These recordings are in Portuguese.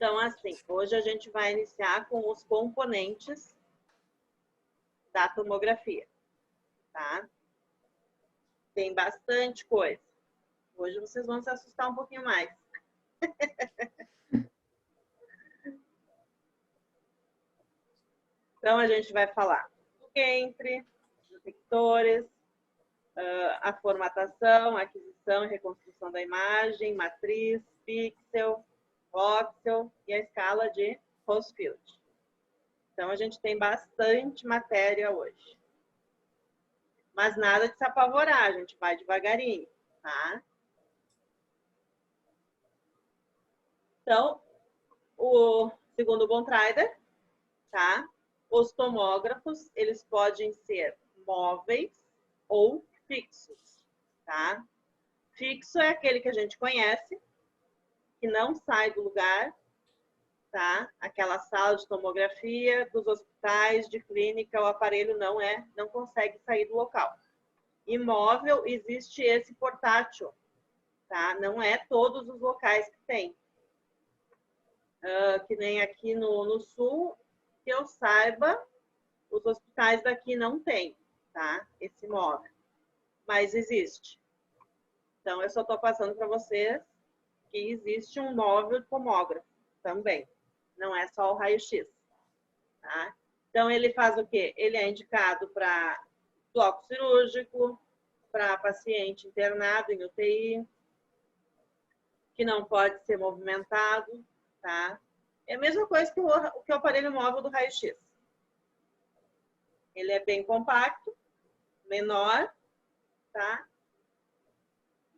Então, assim, hoje a gente vai iniciar com os componentes da tomografia, tá? Tem bastante coisa. Hoje vocês vão se assustar um pouquinho mais. Então, a gente vai falar do entre, dos detectores, a formatação, aquisição e reconstrução da imagem, matriz, pixel, voxel e a escala de Hochschild. Então, a gente tem bastante matéria hoje. Mas nada de se apavorar, a gente vai devagarinho, tá? Então, segundo o Bontrager, tá? Os tomógrafos, eles podem ser móveis ou fixos, tá? Fixo é aquele que a gente conhece, que não sai do lugar, tá? Aquela sala de tomografia dos hospitais, de clínica, o aparelho não consegue sair do local. Imóvel, existe esse portátil, tá? Não é todos os locais que tem. Que nem aqui no sul, que eu saiba, os hospitais daqui não tem, tá? Esse móvel. Mas existe. Então, eu só estou passando para vocês que existe um móvel de tomógrafo também. Não é só o raio-x, tá? Então, ele faz o quê? Ele é indicado para bloco cirúrgico, para paciente internado em UTI, que não pode ser movimentado, tá? É a mesma coisa que o aparelho móvel do raio-x. Ele é bem compacto, menor, tá?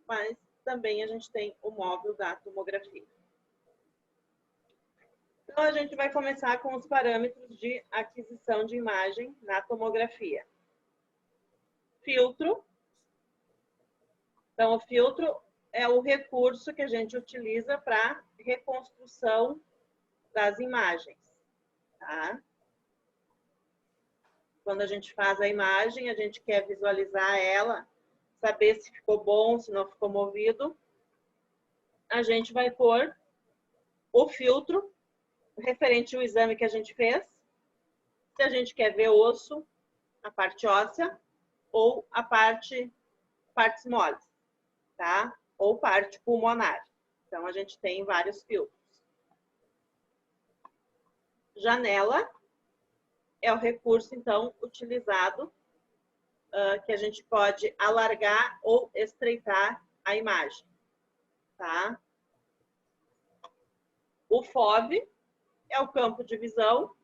Mas também a gente tem o móvel da tomografia. Então, a gente vai começar com os parâmetros de aquisição de imagem na tomografia. Filtro. Então, o filtro é o recurso que a gente utiliza para reconstrução das imagens, tá? Quando a gente faz a imagem, a gente quer visualizar ela, saber se ficou bom, se não ficou movido. A gente vai pôr o filtro referente ao exame que a gente fez. Se a gente quer ver osso, a parte óssea, ou a partes moles, tá? Ou parte pulmonar. Então, a gente tem vários filtros. Janela é o recurso, então, utilizado que a gente pode alargar ou estreitar a imagem, tá? O FOV é o campo de visão,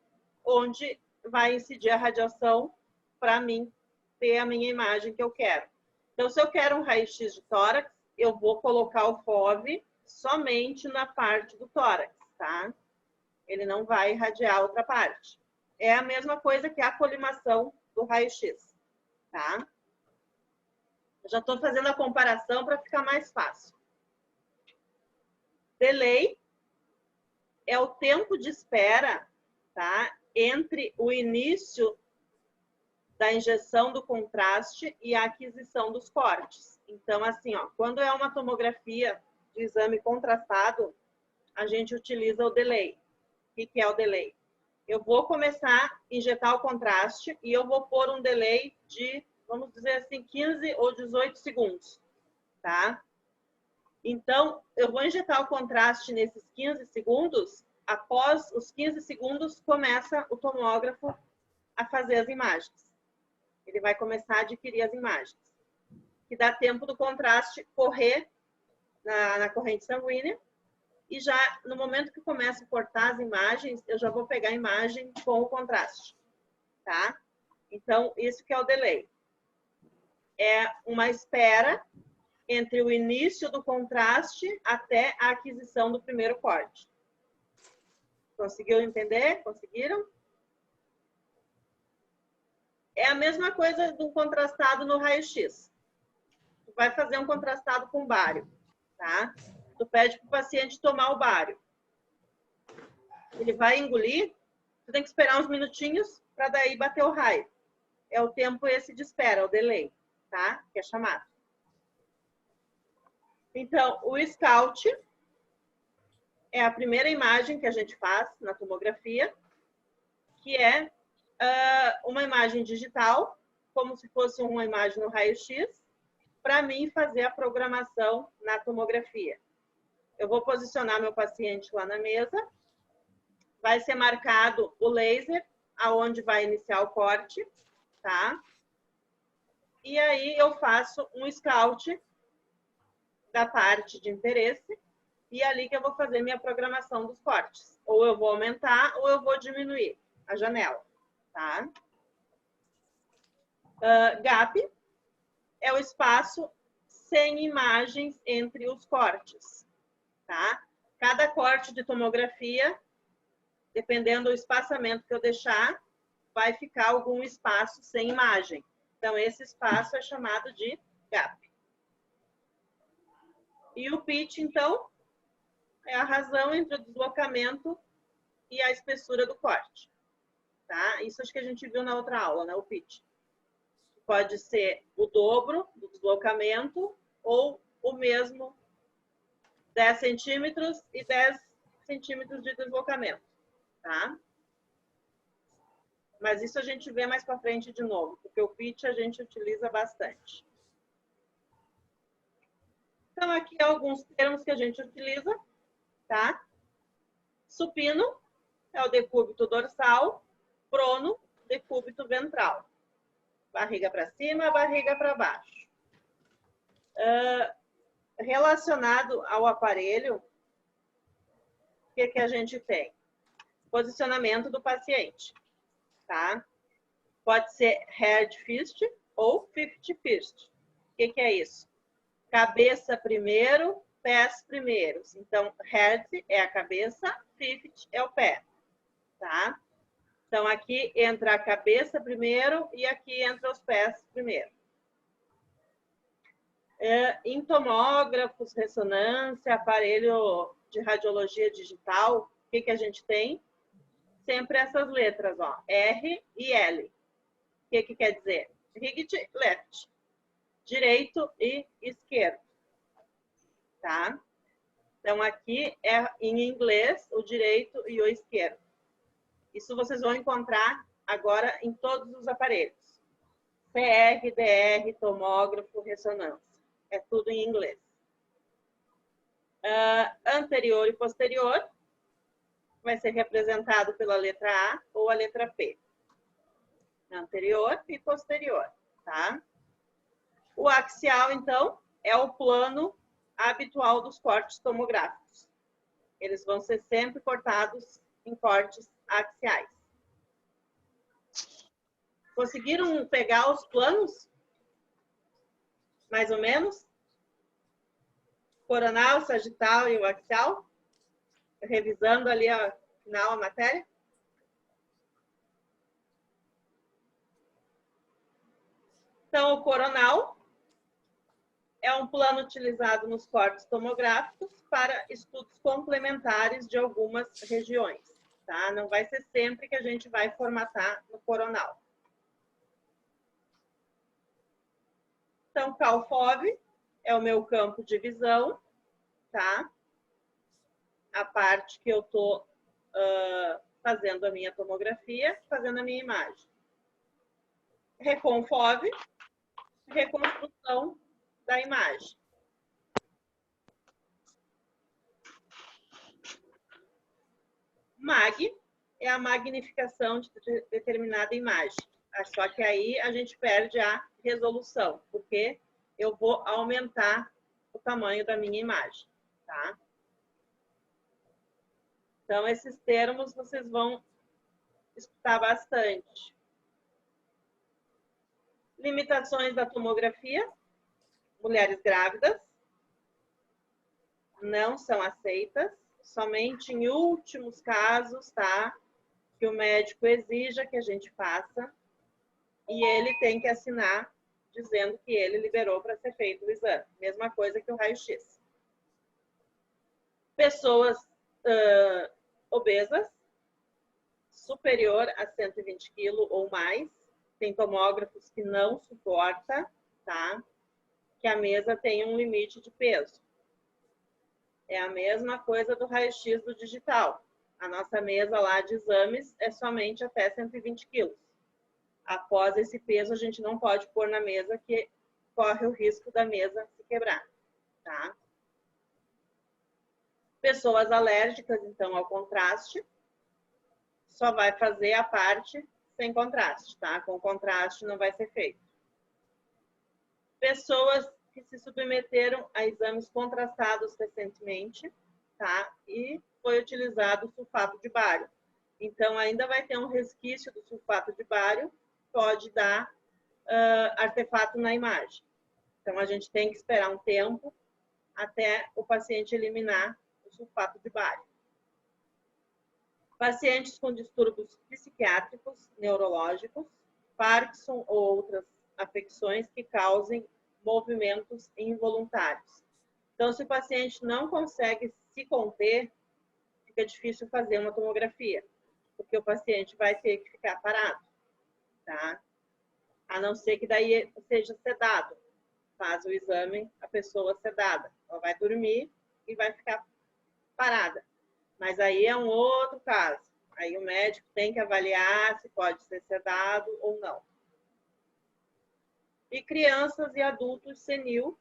onde vai incidir a radiação para mim ter a minha imagem que eu quero. Então, se eu quero um raio-x de tórax, eu vou colocar o FOV somente na parte do tórax, tá? Ele não vai irradiar outra parte. É a mesma coisa que a colimação do raio-x, tá? Eu já estou fazendo a comparação para ficar mais fácil. Delay é o tempo de espera, tá? Entre o início da injeção do contraste e a aquisição dos cortes. Então, assim, ó, quando é uma tomografia de exame contrastado, a gente utiliza o delay. O que é o delay? Eu vou começar a injetar o contraste e eu vou pôr um delay de, vamos dizer assim, 15 ou 18 segundos, tá? Então, eu vou injetar o contraste nesses 15 segundos. Após os 15 segundos, começa o tomógrafo a fazer as imagens. Ele vai começar a adquirir as imagens. Que dá tempo do contraste correr na corrente sanguínea. E já no momento que começa a cortar as imagens, eu já vou pegar a imagem com o contraste. Tá? Então, isso que é o delay. É uma espera entre o início do contraste até a aquisição do primeiro corte. Conseguiu entender? Conseguiram? É a mesma coisa do contrastado no raio-x. Tu vai fazer um contrastado com bário, tá? Tu pede para o paciente tomar o bário. Ele vai engolir, tu tem que esperar uns minutinhos para daí bater o raio. É o tempo esse de espera, o delay, tá? Que é chamado. Então, o scout é a primeira imagem que a gente faz na tomografia, que é uma imagem digital, como se fosse uma imagem no raio-x, para mim fazer a programação na tomografia. Eu vou posicionar meu paciente lá na mesa, vai ser marcado o laser, aonde vai iniciar o corte, tá? E aí eu faço um scout da parte de interesse, e é ali que eu vou fazer minha programação dos cortes. Ou eu vou aumentar, ou eu vou diminuir a janela, tá? Gap é o espaço sem imagens entre os cortes, tá? Cada corte de tomografia, dependendo do espaçamento que eu deixar, vai ficar algum espaço sem imagem. Então, esse espaço é chamado de gap. E o pitch, então, é a razão entre o deslocamento e a espessura do corte. Tá? Isso acho que a gente viu na outra aula, né? O pitch. Pode ser o dobro do deslocamento ou o mesmo 10 centímetros e 10 centímetros de deslocamento. Tá? Mas isso a gente vê mais para frente de novo, porque o pitch a gente utiliza bastante. Então, aqui alguns termos que a gente utiliza, tá? Supino é o decúbito dorsal, prono, decúbito ventral. Barriga para cima, barriga para baixo. Relacionado ao aparelho, o que a gente tem? Posicionamento do paciente, tá? Pode ser head first ou fifth first. O que é isso? Cabeça primeiro, pés primeiros. Então, head é a cabeça, fifth é o pé, tá? Então, aqui entra a cabeça primeiro e aqui entra os pés primeiro. Em tomógrafos, ressonância, aparelho de radiologia digital, o que a gente tem? Sempre essas letras, ó, R e L. O que quer dizer? Right, left. Direito e esquerdo. Tá? Então, aqui é em inglês o direito e o esquerdo. Isso vocês vão encontrar agora em todos os aparelhos. CR, DR, tomógrafo, ressonância. É tudo em inglês. Anterior e posterior vai ser representado pela letra A ou a letra P. Anterior e posterior, tá? O axial, então, é o plano habitual dos cortes tomográficos. Eles vão ser sempre cortados em cortes axiais. Conseguiram pegar os planos? Mais ou menos? Coronal, sagital e o axial? Revisando ali a final a matéria? Então, o coronal é um plano utilizado nos cortes tomográficos para estudos complementares de algumas regiões, tá? Não vai ser sempre que a gente vai formatar no coronal. Então, CalFOV é o meu campo de visão, tá? A parte que eu estou fazendo a minha tomografia, fazendo a minha imagem. RECONFOV, reconstrução da imagem. MAG é a magnificação de determinada imagem. Só que aí a gente perde a resolução, porque eu vou aumentar o tamanho da minha imagem, tá? Então, esses termos vocês vão escutar bastante. Limitações da tomografia. Mulheres grávidas não são aceitas, somente em últimos casos, tá? Que o médico exija que a gente faça e ele tem que assinar dizendo que ele liberou para ser feito o exame. Mesma coisa que o raio-x. Pessoas obesas, superior a 120 quilos ou mais, tem tomógrafos que não suporta, tá? Que a mesa tem um limite de peso. É a mesma coisa do raio-x do digital. A nossa mesa lá de exames é somente até 120 quilos. Após esse peso, a gente não pode pôr na mesa, que corre o risco da mesa se quebrar, tá? Pessoas alérgicas, então, ao contraste, só vai fazer a parte sem contraste, tá? Com contraste não vai ser feito. Pessoas que se submeteram a exames contrastados recentemente, tá? E foi utilizado sulfato de bário. Então, ainda vai ter um resquício do sulfato de bário, pode dar artefato na imagem. Então, a gente tem que esperar um tempo até o paciente eliminar o sulfato de bário. Pacientes com distúrbios psiquiátricos, neurológicos, Parkinson ou outras afecções que causem movimentos involuntários. Então, se o paciente não consegue se conter, fica difícil fazer uma tomografia, porque o paciente vai ter que ficar parado, tá? A não ser que daí seja sedado. Faz o exame, a pessoa sedada. Ela vai dormir e vai ficar parada. Mas aí é um outro caso. Aí o médico tem que avaliar se pode ser sedado ou não. E crianças e adultos senil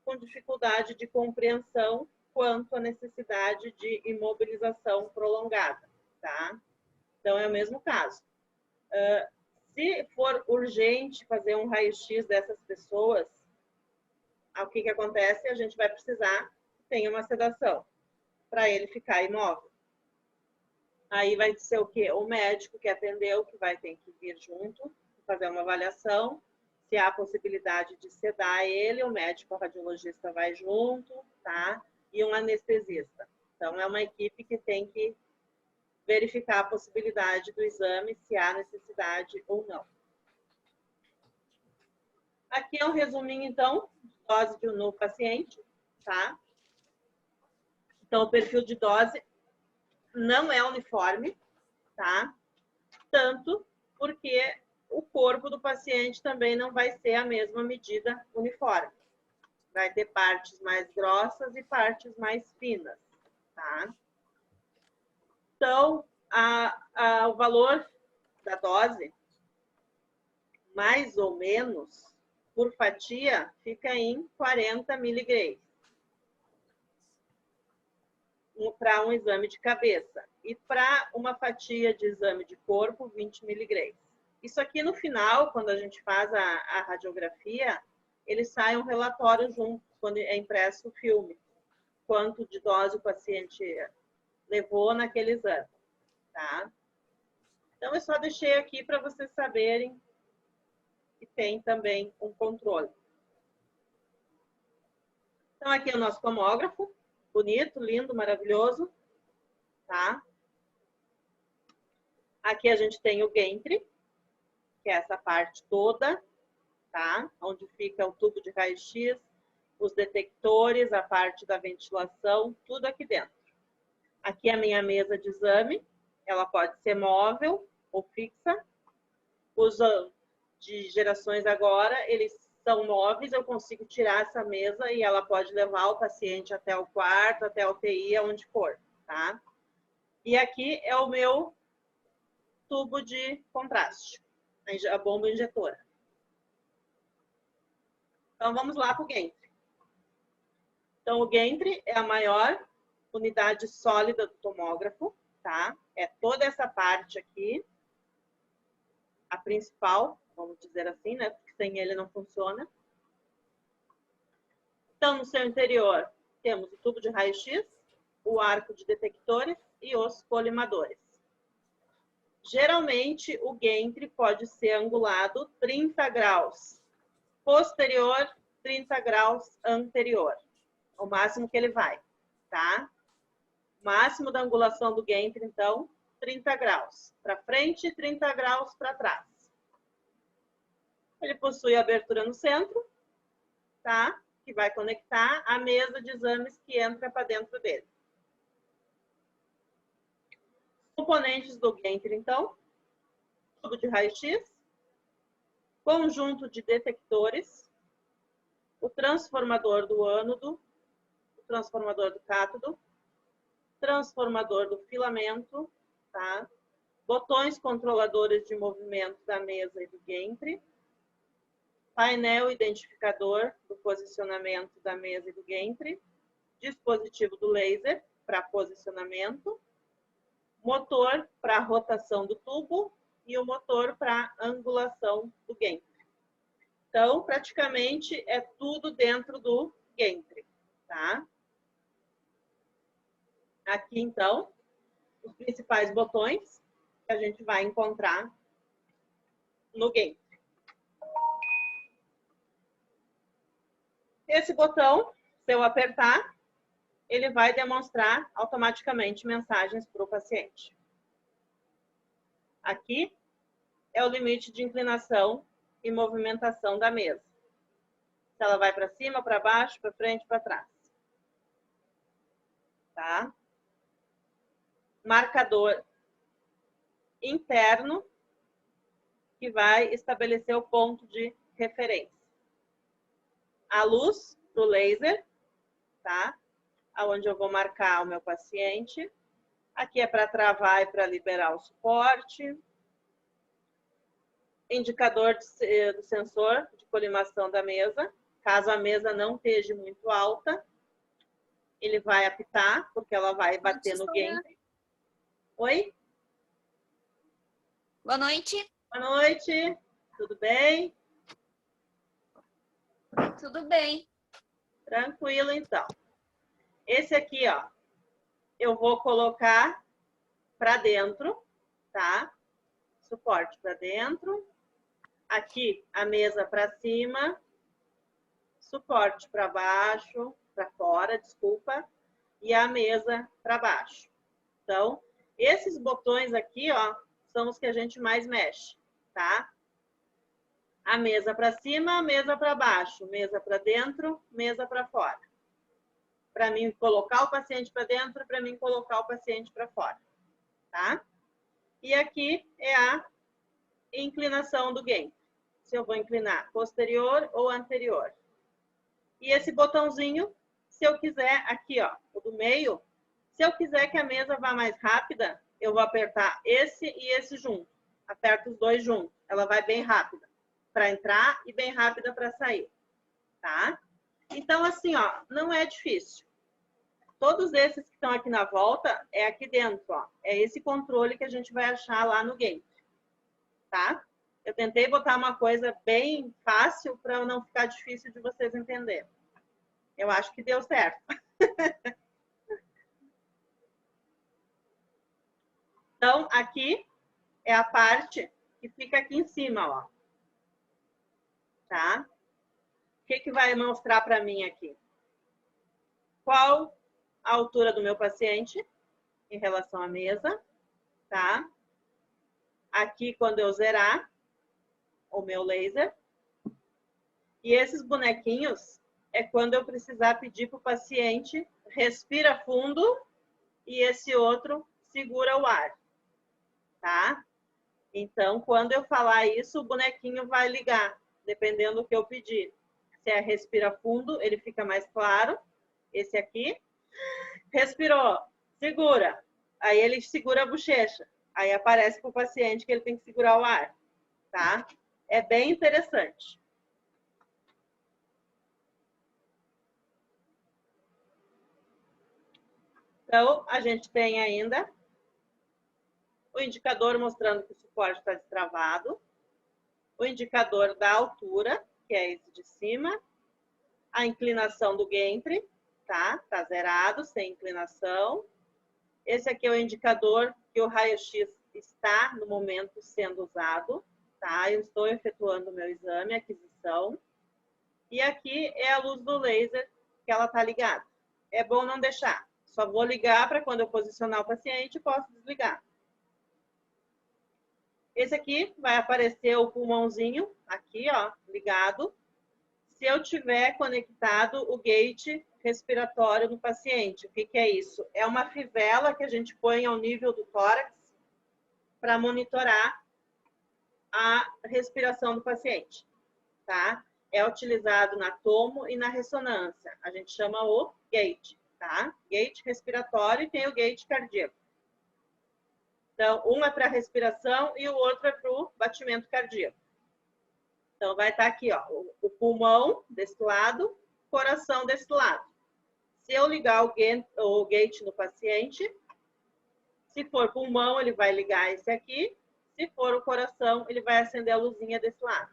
com dificuldade de compreensão quanto à necessidade de imobilização prolongada, tá? Então, é o mesmo caso. Se for urgente fazer um raio-x dessas pessoas, o que acontece? A gente vai precisar que tenha uma sedação para ele ficar imóvel. Aí vai ser o quê? O médico que atendeu, que vai ter que vir junto, fazer uma avaliação. Se há possibilidade de sedar ele, o médico, o radiologista vai junto, tá? E um anestesista. Então, é uma equipe que tem que verificar a possibilidade do exame, se há necessidade ou não. Aqui é um resuminho, então, dose no paciente, tá? Então, o perfil de dose não é uniforme, tá? Tanto porque o corpo do paciente também não vai ser a mesma medida uniforme. Vai ter partes mais grossas e partes mais finas, tá? Então, o valor da dose, mais ou menos, por fatia, fica em 40 miligramas para um exame de cabeça. E para uma fatia de exame de corpo, 20 miligramas. Isso aqui no final, quando a gente faz a radiografia, ele sai um relatório junto, quando é impresso o filme. Quanto de dose o paciente levou naquele exame, tá? Então, eu só deixei aqui para vocês saberem que tem também um controle. Então, aqui é o nosso tomógrafo, bonito, lindo, maravilhoso, tá? Aqui a gente tem o gantry, que é essa parte toda, tá? Onde fica o tubo de raio-x, os detectores, a parte da ventilação, tudo aqui dentro. Aqui é a minha mesa de exame, ela pode ser móvel ou fixa. Os de gerações agora, eles são móveis, eu consigo tirar essa mesa e ela pode levar o paciente até o quarto, até a UTI, aonde for, tá? E aqui é o meu tubo de contraste, a bomba injetora. Então, vamos lá para o gantry. Então, o gantry é a maior unidade sólida do tomógrafo, tá? É toda essa parte aqui, a principal, vamos dizer assim, né? Porque sem ele não funciona. Então, no seu interior, temos o tubo de raio-x, o arco de detectores e os colimadores. Geralmente, o gantry pode ser angulado 30 graus posterior, 30 graus anterior. O máximo que ele vai, tá? O máximo da angulação do gantry, então, 30 graus para frente e 30 graus para trás. Ele possui abertura no centro, tá? Que vai conectar a mesa de exames que entra para dentro dele. Componentes do gantry, então, tubo de raio-x, conjunto de detectores, o transformador do ânodo, o transformador do cátodo, transformador do filamento, tá? Botões controladores de movimento da mesa e do gantry, painel identificador do posicionamento da mesa e do gantry, dispositivo do laser para posicionamento, motor para rotação do tubo e o motor para angulação do gantry. Então, praticamente é tudo dentro do gantry, tá? Aqui, então, os principais botões que a gente vai encontrar no gantry. Esse botão, se eu apertar, ele vai demonstrar automaticamente mensagens para o paciente. Aqui é o limite de inclinação e movimentação da mesa. Se ela vai para cima, para baixo, para frente, para trás. Tá? Marcador interno que vai estabelecer o ponto de referência. A luz do laser, tá? Onde eu vou marcar o meu paciente. Aqui é para travar e para liberar o suporte. Indicador do sensor de colimação da mesa. Caso a mesa não esteja muito alta, ele vai apitar, porque ela vai bater no gantry. Oi? Boa noite. Boa noite. Tudo bem? Tudo bem. Tranquilo, então. Esse aqui, ó, eu vou colocar para dentro, tá? Suporte para dentro. Aqui, a mesa para cima. Suporte para baixo, para fora, desculpa. E a mesa para baixo. Então, esses botões aqui, ó, são os que a gente mais mexe, tá? A mesa para cima, a mesa para baixo. Mesa para dentro, mesa para fora. Para mim colocar o paciente para dentro, para mim colocar o paciente para fora, tá? E aqui é a inclinação do gantry. Se eu vou inclinar posterior ou anterior. E esse botãozinho, se eu quiser, aqui ó, o do meio, se eu quiser que a mesa vá mais rápida, eu vou apertar esse e esse junto. Aperto os dois juntos, ela vai bem rápida para entrar e bem rápida para sair, tá? Então, assim, ó, não é difícil. Todos esses que estão aqui na volta é aqui dentro, ó. É esse controle que a gente vai achar lá no gantry, tá? Eu tentei botar uma coisa bem fácil para não ficar difícil de vocês entenderem. Eu acho que deu certo. Então, aqui é a parte que fica aqui em cima, ó. Tá? O que vai mostrar para mim aqui? Qual a altura do meu paciente em relação à mesa, tá? Aqui, quando eu zerar o meu laser. E esses bonequinhos é quando eu precisar pedir para o paciente respira fundo e esse outro segura o ar, tá? Então, quando eu falar isso, o bonequinho vai ligar, dependendo do que eu pedir. Se é respira fundo, ele fica mais claro. Esse aqui. Respirou, segura. Aí ele segura a bochecha. Aí aparece para o paciente que ele tem que segurar o ar, tá? É bem interessante. Então, a gente tem ainda o indicador mostrando que o suporte está destravado, o indicador da altura, que é esse de cima, a inclinação do gantry, tá? Tá zerado, sem inclinação. Esse aqui é o indicador que o raio-x está, no momento, sendo usado, tá? Eu estou efetuando o meu exame, aquisição. E aqui é a luz do laser, que ela está ligada. É bom não deixar. Só vou ligar para quando eu posicionar o paciente, posso desligar. Esse aqui vai aparecer o pulmãozinho, aqui, ó, ligado. Se eu tiver conectado o gate respiratório no paciente. O que é isso? É uma fivela que a gente põe ao nível do tórax para monitorar a respiração do paciente, tá? é utilizado na tomo e na ressonância. A gente chama o gate, tá? Gate respiratório e tem o gate cardíaco. Então, um é para respiração e o outro é para o batimento cardíaco. Então, vai estar aqui, ó, o pulmão desse lado, coração desse lado. Se eu ligar o gate no paciente, se for pulmão, ele vai ligar esse aqui. Se for o coração, ele vai acender a luzinha desse lado,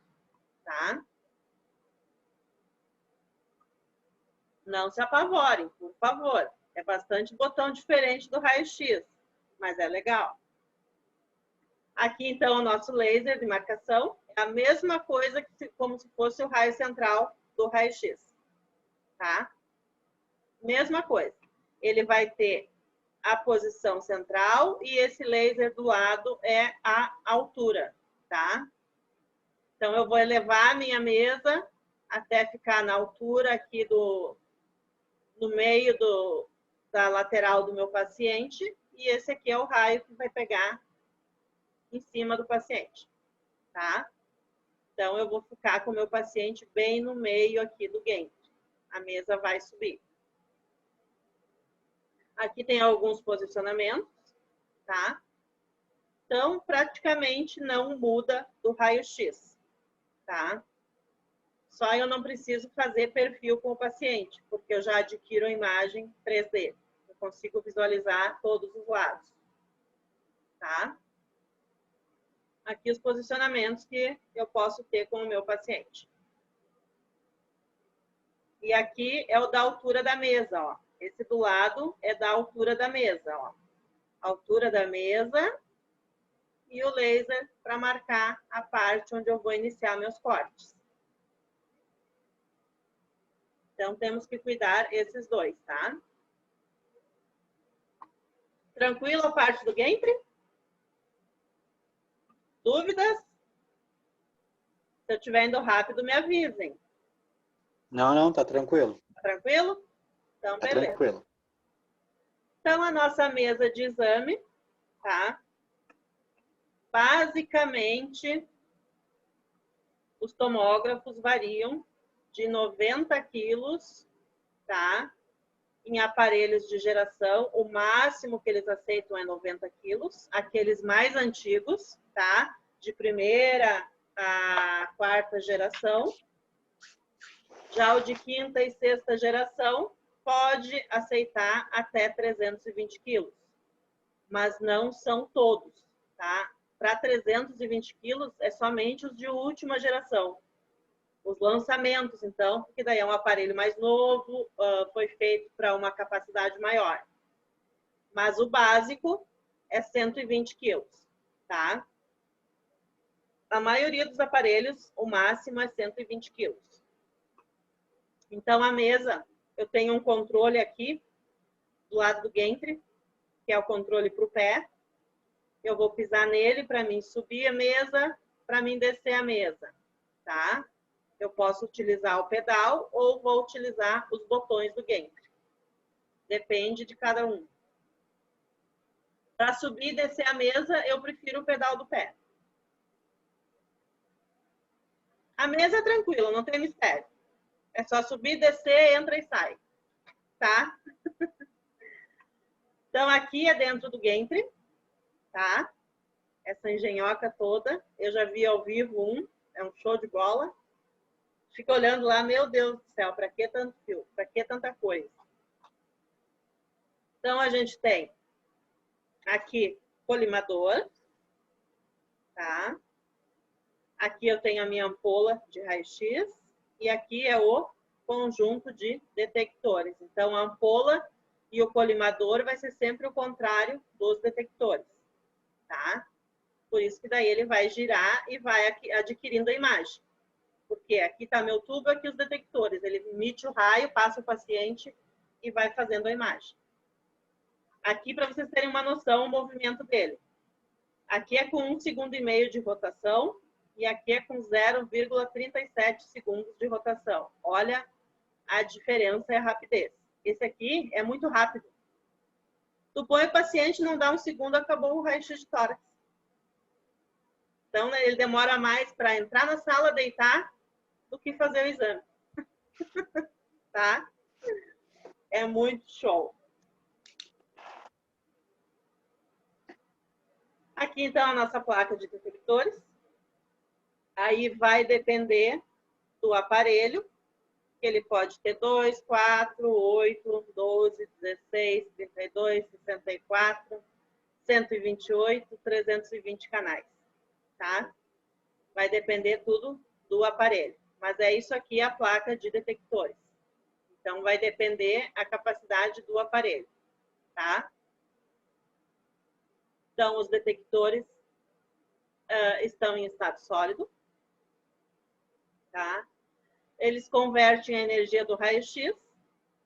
tá? Não se apavorem, por favor. É bastante botão diferente do raio-x, mas é legal. Aqui, então, o nosso laser de marcação é a mesma coisa que como se fosse o raio central do raio-x, tá? Mesma coisa. Ele vai ter a posição central e esse laser do lado é a altura, tá? Então, eu vou elevar a minha mesa até ficar na altura aqui no meio da lateral do meu paciente e esse aqui é o raio que vai pegar em cima do paciente, tá? Então, eu vou ficar com o meu paciente bem no meio aqui do gantry. A mesa vai subir. Aqui tem alguns posicionamentos, tá? Então, praticamente não muda do raio-x, tá? Só eu não preciso fazer perfil com o paciente, porque eu já adquiro a imagem 3D. Eu consigo visualizar todos os lados, tá? Aqui os posicionamentos que eu posso ter com o meu paciente. E aqui é o da altura da mesa, ó. Esse do lado é da altura da mesa, ó. Altura da mesa e o laser para marcar a parte onde eu vou iniciar meus cortes. Então, temos que cuidar esses dois, tá? Tranquilo a parte do gantry? Dúvidas? Se eu estiver indo rápido, me avisem. Não, tá tranquilo. Tá tranquilo? Então, Tá beleza. tranquilo. Então, a nossa mesa de exame, tá? Basicamente, os tomógrafos variam de 90 quilos, tá? Em aparelhos de geração, o máximo que eles aceitam é 90 quilos. Aqueles mais antigos, tá? De primeira a quarta geração. Já o de quinta e sexta geração pode aceitar até 320 quilos. Mas não são todos, tá? Para 320 quilos é somente os de última geração. Os lançamentos, então, porque daí é um aparelho mais novo, foi feito para uma capacidade maior. Mas o básico é 120 quilos, tá? A maioria dos aparelhos, o máximo é 120 quilos. Então, a mesa, eu tenho um controle aqui, do lado do gantry, que é o controle para o pé. Eu vou pisar nele para mim subir a mesa, para mim descer a mesa, tá? Eu posso utilizar o pedal ou vou utilizar os botões do gantry. Depende de cada um. Para subir e descer a mesa, eu prefiro o pedal do pé. A mesa é tranquila, não tem mistério. É só subir, descer, entra e sai, tá? Então, aqui é dentro do gantry, tá? Essa engenhoca toda. Eu já vi ao vivo é um show de bola. Fica olhando lá, meu Deus do céu, para que tanto fio? Para que tanta coisa? Então, a gente tem aqui colimador, tá? Aqui eu tenho a minha ampola de raio-x e aqui é o conjunto de detectores. Então, a ampola e o colimador vai ser sempre o contrário dos detectores, tá? Por isso que daí ele vai girar e vai adquirindo a imagem. Porque aqui está meu tubo, aqui os detectores. Ele emite o raio, passa o paciente e vai fazendo a imagem. Aqui, para vocês terem uma noção, o movimento dele. Aqui é com 1,5 segundo de rotação e aqui é com 0,37 segundos de rotação. Olha a diferença e a rapidez. Esse aqui é muito rápido. Tu põe o paciente, não dá 1 segundo, acabou o raio-x de tórax. Então, ele demora mais para entrar na sala, deitar, do que fazer o exame. Tá? É muito show. Aqui, então, a nossa placa de detectores. Aí vai depender do aparelho, que ele pode ter 2, 4, 8, 12, 16, 32, 64, 128, 320 canais, tá? Vai depender tudo do aparelho. Mas é isso aqui a placa de detectores. Então, vai depender a capacidade do aparelho, tá? Então, os detectores estão em estado sólido, tá? Eles convertem a energia do raio-x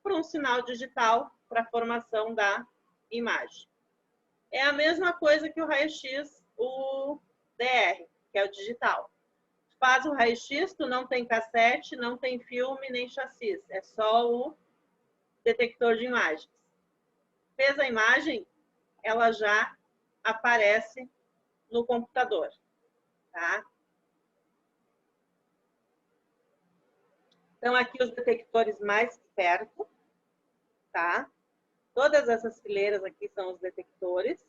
para um sinal digital para a formação da imagem. É a mesma coisa que o raio-x, o DR, que é o digital. Faz o raio-x, tu não tem cassete, não tem filme, nem chassi. É só o detector de imagens. Fez a imagem, ela já aparece no computador, tá? Então, aqui os detectores mais perto, tá? Todas essas fileiras aqui são os detectores.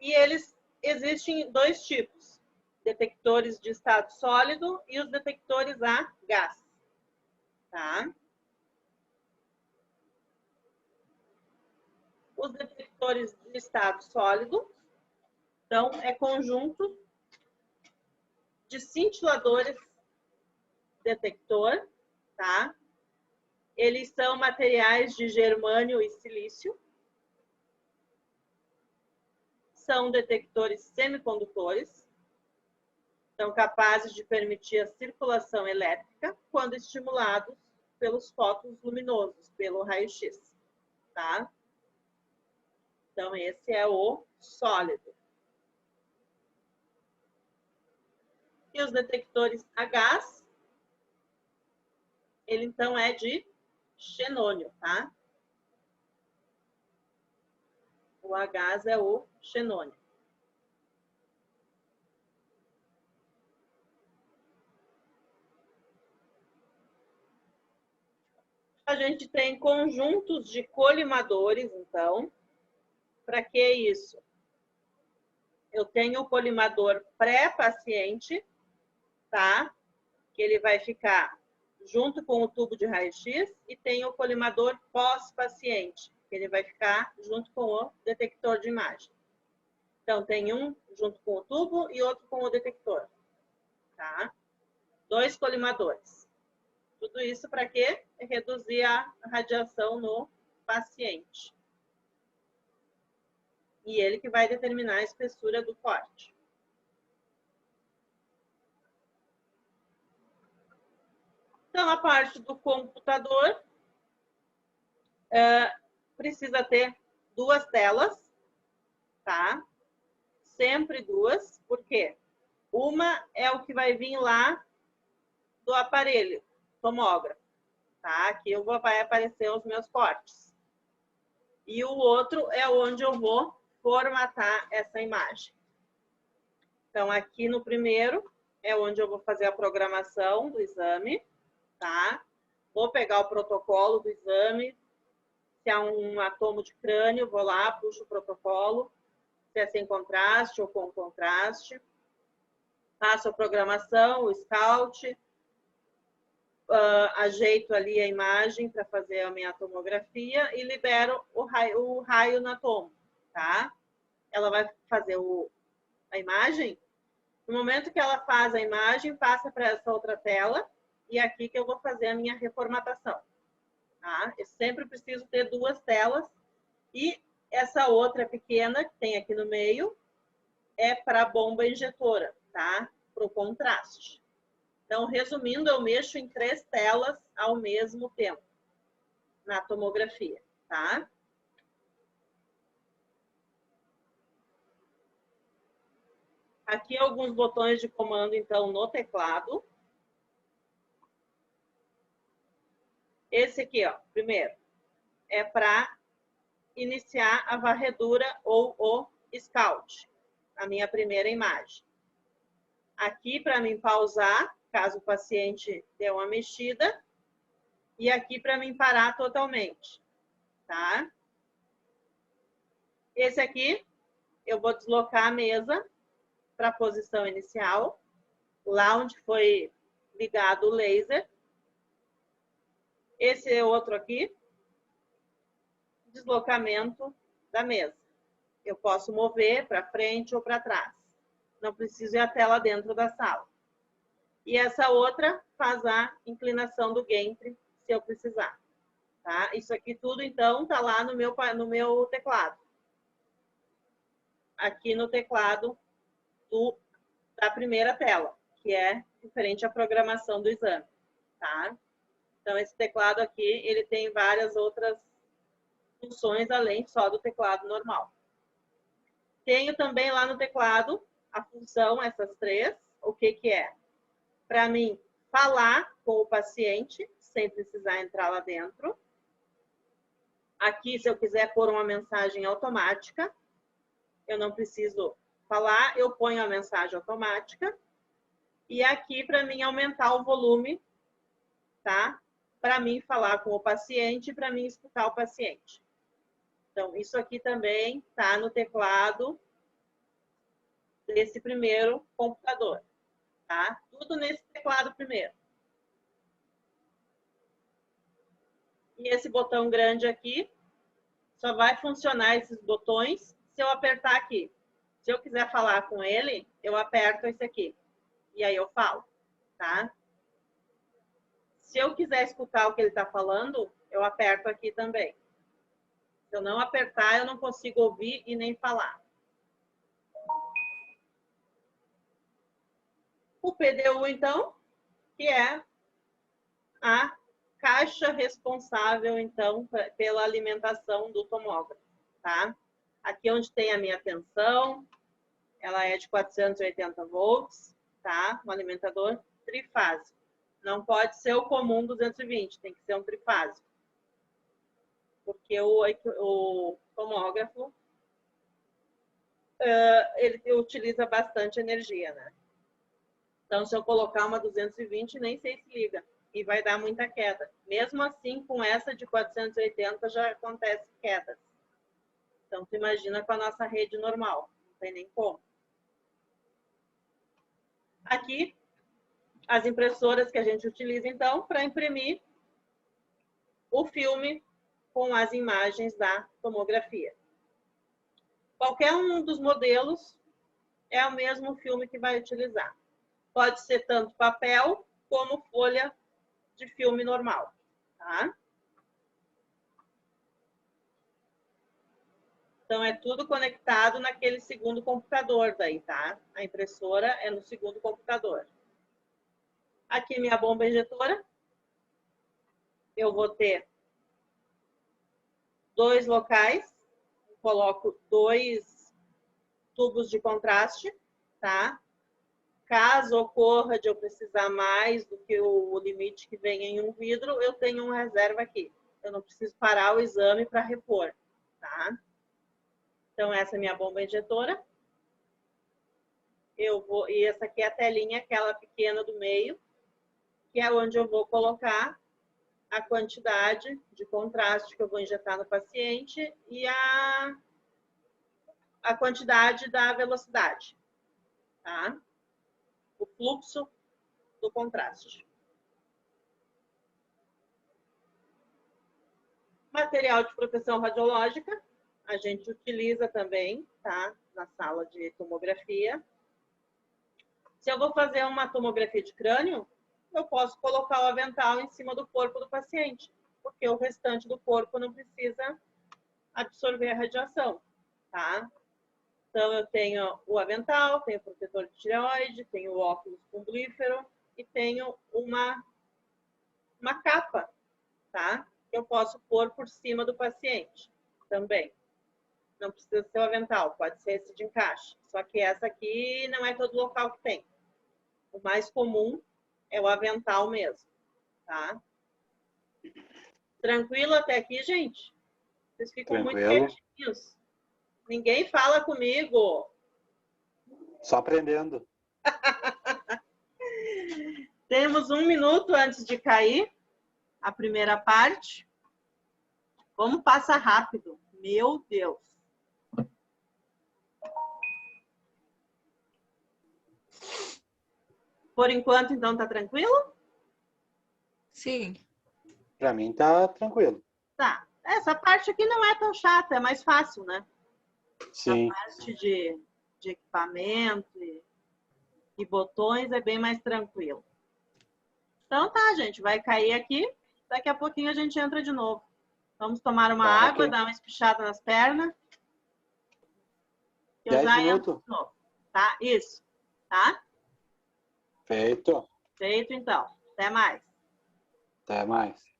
E eles existem dois tipos. Detectores de estado sólido e os detectores a gás, tá? Os detectores de estado sólido, então, é conjunto de cintiladores detector, tá? Eles são materiais de germânio e silício. São detectores semicondutores. São capazes de permitir a circulação elétrica quando estimulados pelos fótons luminosos, pelo raio-x, tá? Então, esse é o sólido. E os detectores a gás, ele então é de xenônio, tá? O a gás é o xenônio. A gente tem conjuntos de colimadores, então. Para que isso? Eu tenho o colimador pré-paciente, tá? Que ele vai ficar junto com o tubo de raio-x, e tem o colimador pós-paciente, que ele vai ficar junto com o detector de imagem. Então, tem um junto com o tubo e outro com o detector, tá? 2 colimadores. Tudo isso para quê? Reduzir a radiação no paciente. E ele que vai determinar a espessura do corte. Então, a parte do computador precisa ter 2 telas, tá? Sempre 2, por quê? Uma é o que vai vir lá do aparelho tomógrafo, tá? Aqui vai aparecer os meus cortes. E o outro é onde eu vou formatar essa imagem. Então, aqui no primeiro é onde eu vou fazer a programação do exame, tá? Vou pegar o protocolo do exame. Se é um atomo de crânio, vou lá, puxo o protocolo. Se é sem contraste ou com contraste. Faço a programação, o scout. Ajeito ali a imagem para fazer a minha tomografia e libero o raio na tomo, tá? Ela vai fazer a imagem. No momento que ela faz a imagem, passa para essa outra tela, e aqui que eu vou fazer a minha reformatação. Tá? Eu sempre preciso ter 2 telas, e essa outra pequena que tem aqui no meio é para a bomba injetora, tá? Para o contraste. Então, resumindo, eu mexo em 3 telas ao mesmo tempo na tomografia, tá? Aqui alguns botões de comando, então, no teclado. Esse aqui, ó, primeiro, é para iniciar a varredura ou o scout, a minha primeira imagem. Aqui para mim pausar, caso o paciente dê uma mexida. E aqui para mim parar totalmente, tá? Esse aqui, eu vou deslocar a mesa para a posição inicial, lá onde foi ligado o laser. Esse é outro aqui, deslocamento da mesa. Eu posso mover para frente ou para trás. Não preciso ir até lá dentro da sala. E essa outra faz a inclinação do gantry, se eu precisar. Tá? Isso aqui tudo, então, está lá no meu teclado. Aqui no teclado da primeira tela, que é referente à programação do exame. Tá? Então, esse teclado aqui, ele tem várias outras funções, além só do teclado normal. Tenho também lá no teclado a função, essas três, o que que é? Para mim, falar com o paciente, sem precisar entrar lá dentro. Aqui, se eu quiser pôr uma mensagem automática, eu não preciso falar, eu ponho a mensagem automática. E aqui, para mim, aumentar o volume, tá? Para mim falar com o paciente e para mim escutar o paciente. Então, isso aqui também está no teclado desse primeiro computador, tá? Tudo nesse teclado primeiro. E esse botão grande aqui, só vai funcionar esses botões se eu apertar aqui. Se eu quiser falar com ele, eu aperto esse aqui. E aí eu falo, tá? Se eu quiser escutar o que ele está falando, eu aperto aqui também. Se eu não apertar, eu não consigo ouvir e nem falar. O PDU, então, que é a caixa responsável, então, pela alimentação do tomógrafo, tá? Aqui onde tem a minha tensão, ela é de 480 volts, tá? Um alimentador trifásico. Não pode ser o comum 220, tem que ser um trifásico. Porque o tomógrafo, ele utiliza bastante energia, né? Então, se eu colocar uma 220, nem sei se liga. E vai dar muita queda. Mesmo assim, com essa de 480, já acontece quedas. Então, tu imagina com a nossa rede normal. Não tem nem como. Aqui, as impressoras que a gente utiliza, então, para imprimir o filme com as imagens da tomografia. Qualquer um dos modelos é o mesmo filme que vai utilizar. Pode ser tanto papel como folha de filme normal, tá? Então, é tudo conectado naquele segundo computador daí, tá? A impressora é no segundo computador. Aqui minha bomba injetora. Eu vou ter 2 locais. Coloco 2 tubos de contraste, tá? Caso ocorra de eu precisar mais do que o limite que vem em um vidro, eu tenho um reserva aqui. Eu não preciso parar o exame para repor, tá? Então, essa é a minha bomba injetora. E essa aqui é a telinha, aquela pequena do meio, que é onde eu vou colocar a quantidade de contraste que eu vou injetar no paciente e a quantidade da velocidade, tá? O fluxo do contraste. Material de proteção radiológica, a gente utiliza também, tá? Na sala de tomografia. Se eu vou fazer uma tomografia de crânio, eu posso colocar o avental em cima do corpo do paciente, porque o restante do corpo não precisa absorver a radiação, tá? Então, eu tenho o avental, tenho o protetor de tireoide, tenho o óculos cumbrífero e tenho uma capa, tá? Que eu posso pôr por cima do paciente também. Não precisa ser o avental, pode ser esse de encaixe. Só que essa aqui não é todo local que tem. O mais comum é o avental mesmo, tá? Tranquilo até aqui, gente? Vocês ficam muito quietinhos. Ninguém fala comigo. Só aprendendo. Temos 1 minuto antes de cair a primeira parte. Como passa rápido. Meu Deus. Por enquanto, então, tá tranquilo? Sim. Para mim tá tranquilo. Tá. Essa parte aqui não é tão chata, é mais fácil, né? Sim. A parte de equipamento e botões é bem mais tranquilo. Então tá, gente, vai cair aqui. Daqui a pouquinho a gente entra de novo. Vamos tomar uma Tá, água, ok. dar uma espichada nas pernas. Que eu 10 já minutos. entro de novo. Tá? Isso. Tá? Feito. Feito, então. Até mais. Até mais.